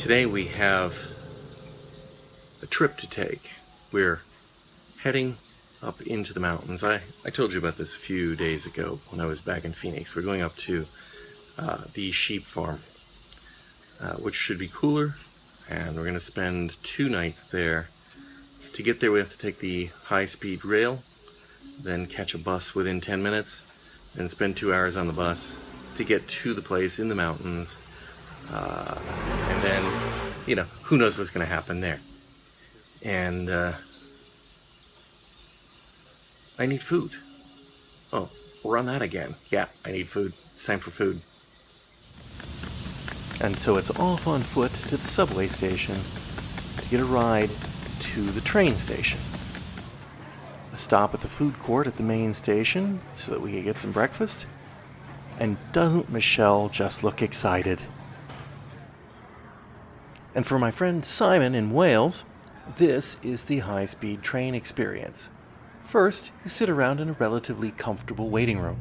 Today we have a trip to take. We're heading up into the mountains. I told you about this a few days ago when I was back in Phoenix. We're going up to the sheep farm, which should be cooler, and we're going to spend 2 nights there. To get there we have to take the high-speed rail, then catch a bus within 10 minutes, then spend 2 hours on the bus to get to the place in the mountains. And then, who knows what's going to happen there. And I need food. Oh, we're on that again. Yeah, I need food. It's time for food. And so it's off on foot to the subway station to get a ride to the train station. A stop at the food court at the main station so that we can get some breakfast. And doesn't Michelle just look excited? And for my friend Simon in Wales, this is the high-speed train experience. First, you sit around in a relatively comfortable waiting room.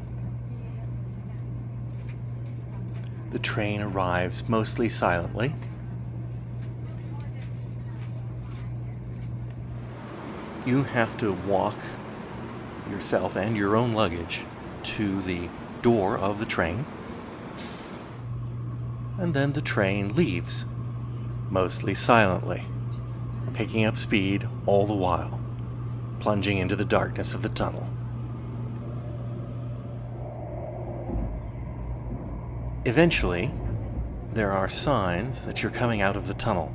The train arrives mostly silently. You have to walk yourself and your own luggage to the door of the train. And then the train leaves, mostly silently, picking up speed all the while, plunging into the darkness of the tunnel. Eventually, there are signs that you're coming out of the tunnel.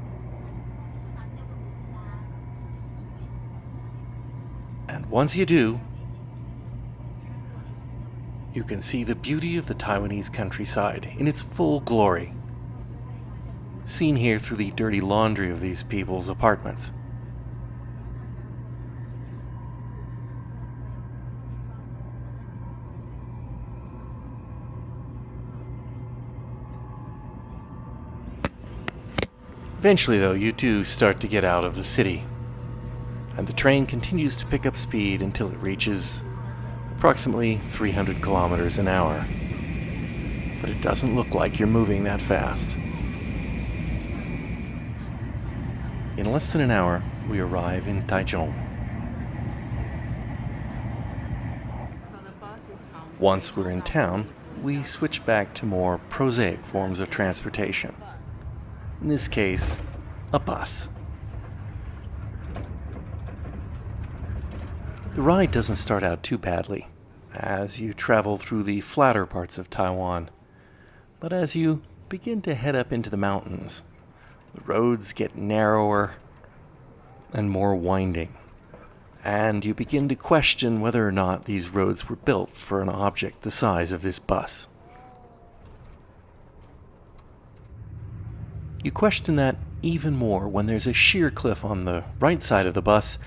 And once you do, you can see the beauty of the Taiwanese countryside in its full glory, seen here through the dirty laundry of these people's apartments. Eventually, though, you do start to get out of the city, and the train continues to pick up speed until it reaches approximately 300 kilometers an hour. But it doesn't look like you're moving that fast. In less than an hour, we arrive in Taichung. Once we're in town, we switch back to more prosaic forms of transportation. In this case, a bus. The ride doesn't start out too badly as you travel through the flatter parts of Taiwan. But as you begin to head up into the mountains, the roads get narrower and more winding, and you begin to question whether or not these roads were built for an object the size of this bus. You question that even more when there's a sheer cliff on the right side of the bus,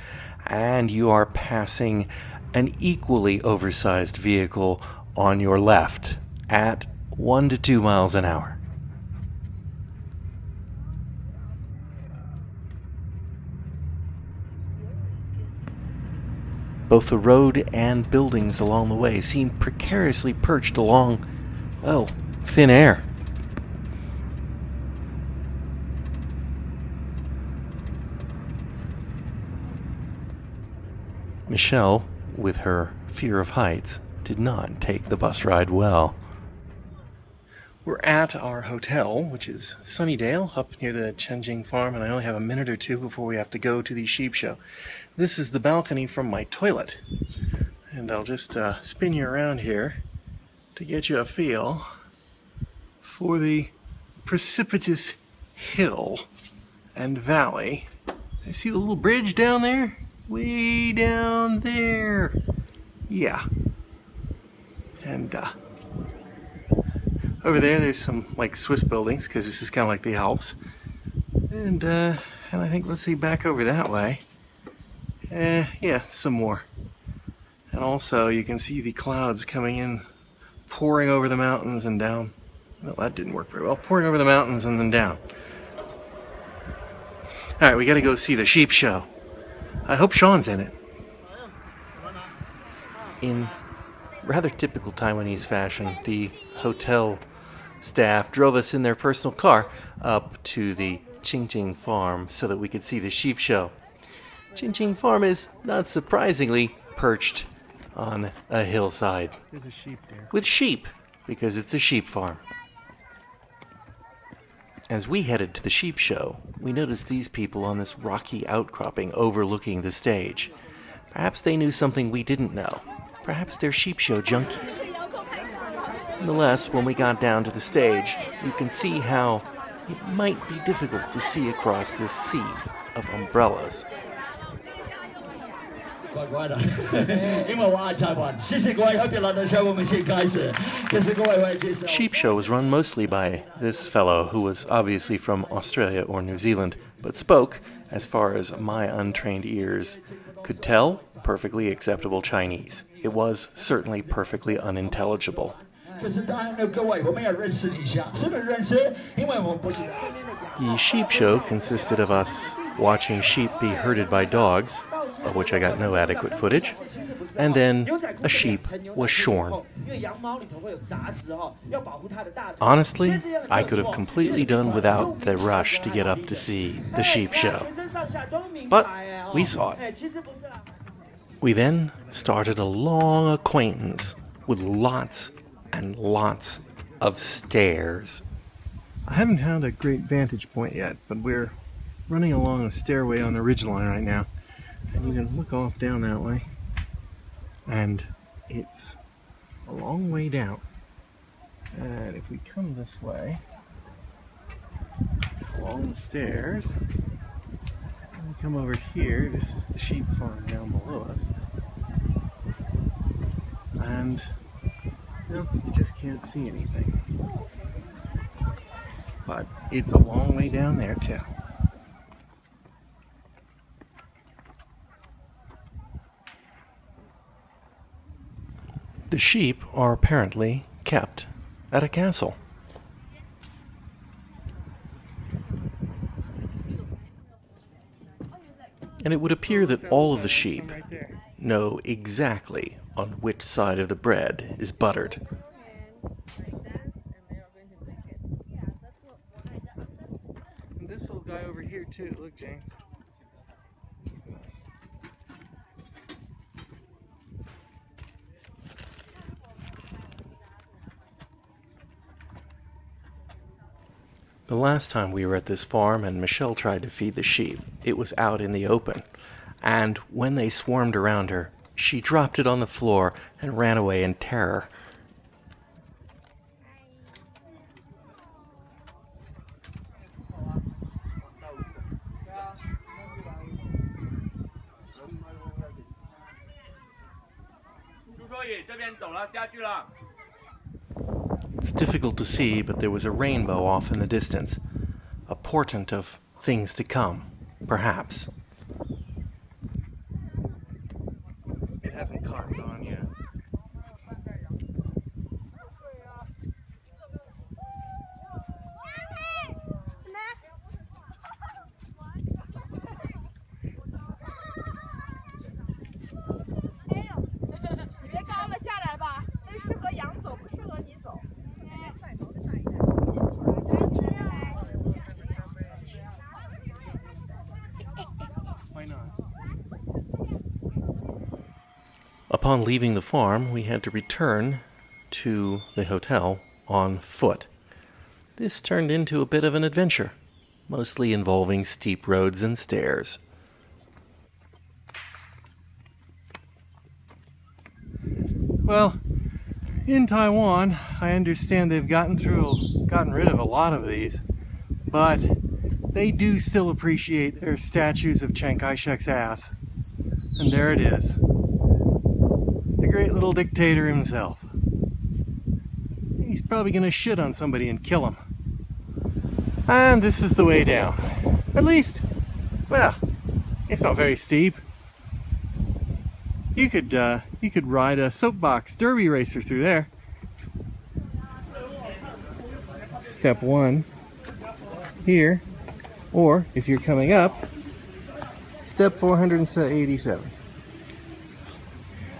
and you are passing an equally oversized vehicle on your left at 1 to 2 miles an hour. Both the road and buildings along the way seem precariously perched along, thin air. Michelle, with her fear of heights, did not take the bus ride well. We're at our hotel, which is Sunnydale, up near the Chenjing farm, and I only have a minute or two before we have to go to the sheep show. This is the balcony from my toilet, and I'll just spin you around here to get you a feel for the precipitous hill and valley. I see the little bridge down there? Way down there. Yeah. And over there's some Swiss buildings, because this is kind of like the Alps. And I think, let's see, back over that way. Yeah, some more. And also you can see the clouds coming in, pouring over the mountains and down. Well, that didn't work very well. Pouring over the mountains and then down. Alright, we gotta go see the sheep show. I hope Sean's in it. In rather typical Taiwanese fashion, the hotel staff drove us in their personal car up to the Qingqing Farm so that we could see the sheep show. Qingqing Farm is, not surprisingly, perched on a hillside. There's a sheep there. With sheep, because it's a sheep farm. As we headed to the sheep show, we noticed these people on this rocky outcropping overlooking the stage. Perhaps they knew something we didn't know. Perhaps they're sheep show junkies. Nonetheless, when we got down to the stage, you can see how it might be difficult to see across this sea of umbrellas. Sheep show was run mostly by this fellow who was obviously from Australia or New Zealand, but spoke, as far as my untrained ears could tell, perfectly acceptable Chinese. It was certainly perfectly unintelligible. The sheep show consisted of us watching sheep be herded by dogs, of which I got no adequate footage, and then a sheep was shorn. Honestly, I could have completely done without the rush to get up to see the sheep show. But we saw it. We then started a long acquaintance with lots and lots of stairs. I haven't had a great vantage point yet, but we're running along a stairway on the ridgeline right now. And you can look off down that way. And it's a long way down. And if we come this way, along the stairs, and we come over here, this is the sheep farm down below us. And you just can't see anything. But it's a long way down there too. The sheep are apparently kept at a castle. And it would appear that all of the sheep know exactly on which side of the bread is buttered. And this little guy over here too, look, James. The last time we were at this farm and Michelle tried to feed the sheep, it was out in the open. And when they swarmed around her, she dropped it on the floor and ran away in terror. It's difficult to see, but there was a rainbow off in the distance, a portent of things to come, perhaps. It hasn't carved on yet. Upon leaving the farm, we had to return to the hotel on foot. This turned into a bit of an adventure, mostly involving steep roads and stairs. Well, in Taiwan, I understand they've gotten rid of a lot of these, but they do still appreciate their statues of Chiang Kai-shek's ass. And there it is. The great little dictator himself. He's probably gonna shit on somebody and kill him. And this is the way down. At least, well, it's not very steep. You could ride a soapbox derby racer through there. Step 1 here, or if you're coming up, step 487.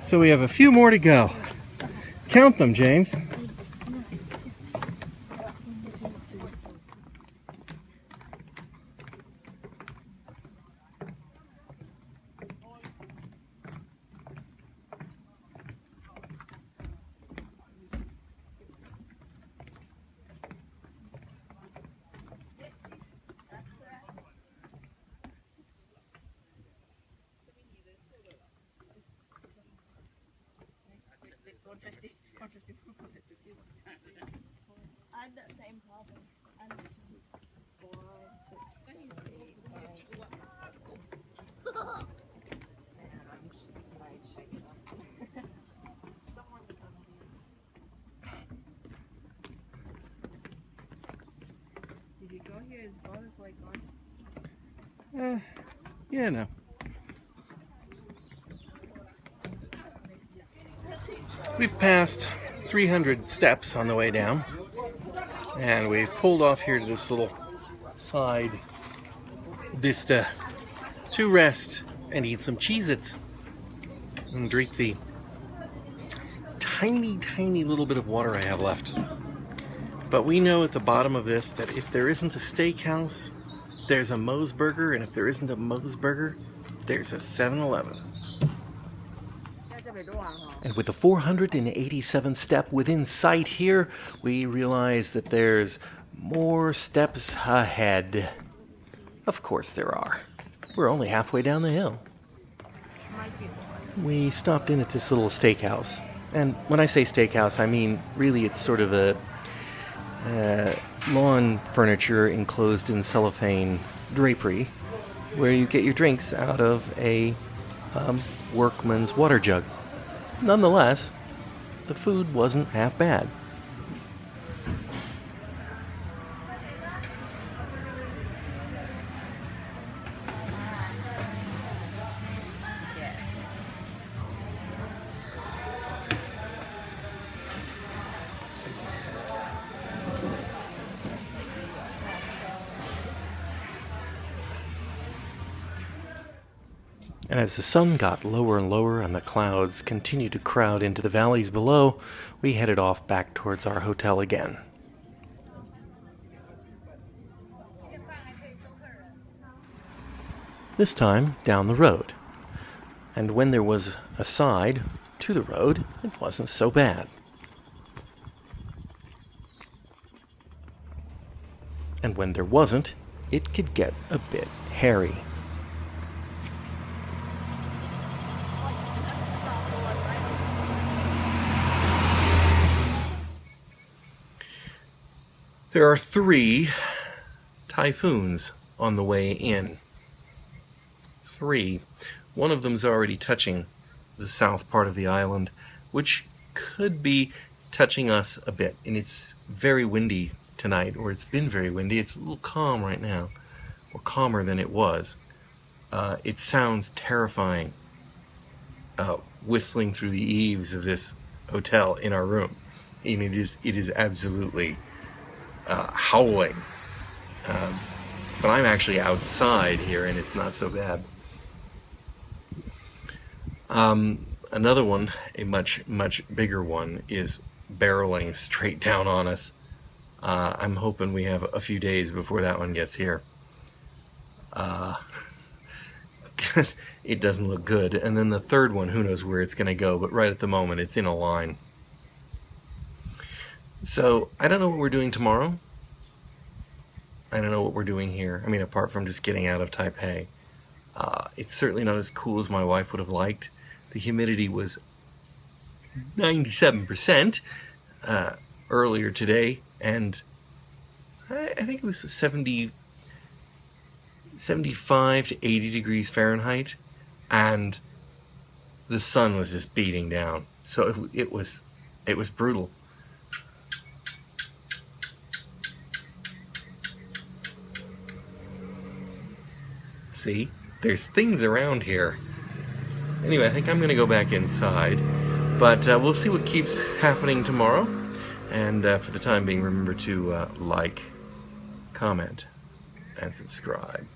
So we have a few more to go. Count them, James. 150, 150, 152. I had that same problem. I'm just 4, 6, 7, 8, 9. Man, I'm just might shake it up. Somewhere in the 70s. Did you go here? Is garlic like gone? Yeah, no. We've passed 300 steps on the way down, and we've pulled off here to this little side vista to rest and eat some Cheez-Its and drink the tiny little bit of water I have left. But we know at the bottom of this that if there isn't a steakhouse, there's a Moe's Burger, and if there isn't a Moe's Burger, there's a 7-Eleven. And with the 487th step within sight here, we realize that there's more steps ahead. Of course there are. We're only halfway down the hill. We stopped in at this little steakhouse. And when I say steakhouse, I mean really it's sort of a lawn furniture enclosed in cellophane drapery where you get your drinks out of a workman's water jug. Nonetheless, the food wasn't half bad. And as the sun got lower and lower and the clouds continued to crowd into the valleys below, we headed off back towards our hotel again. This time down the road. And when there was a side to the road, it wasn't so bad. And when there wasn't, it could get a bit hairy. There are 3 Typhoons on the way in. 3. One of them's already touching the south part of the island, which could be touching us a bit. And it's very windy tonight, or it's been very windy. It's a little calm right now, or calmer than it was. It sounds terrifying, whistling through the eaves of this hotel in our room. And it is absolutely howling. But I'm actually outside here and it's not so bad. Another one, a much bigger one, is barreling straight down on us. I'm hoping we have a few days before that one gets here. It doesn't look good. And then the third one, who knows where it's going to go, but right at the moment it's in a line. So, I don't know what we're doing tomorrow. I don't know what we're doing here. I mean, apart from just getting out of Taipei. It's certainly not as cool as my wife would have liked. The humidity was 97% earlier today, and I think it was 75 to 80 degrees Fahrenheit, and the sun was just beating down. So it was brutal. See, there's things around here. Anyway, I think I'm going to go back inside, but we'll see what keeps happening tomorrow. And for the time being, remember to like, comment, and subscribe.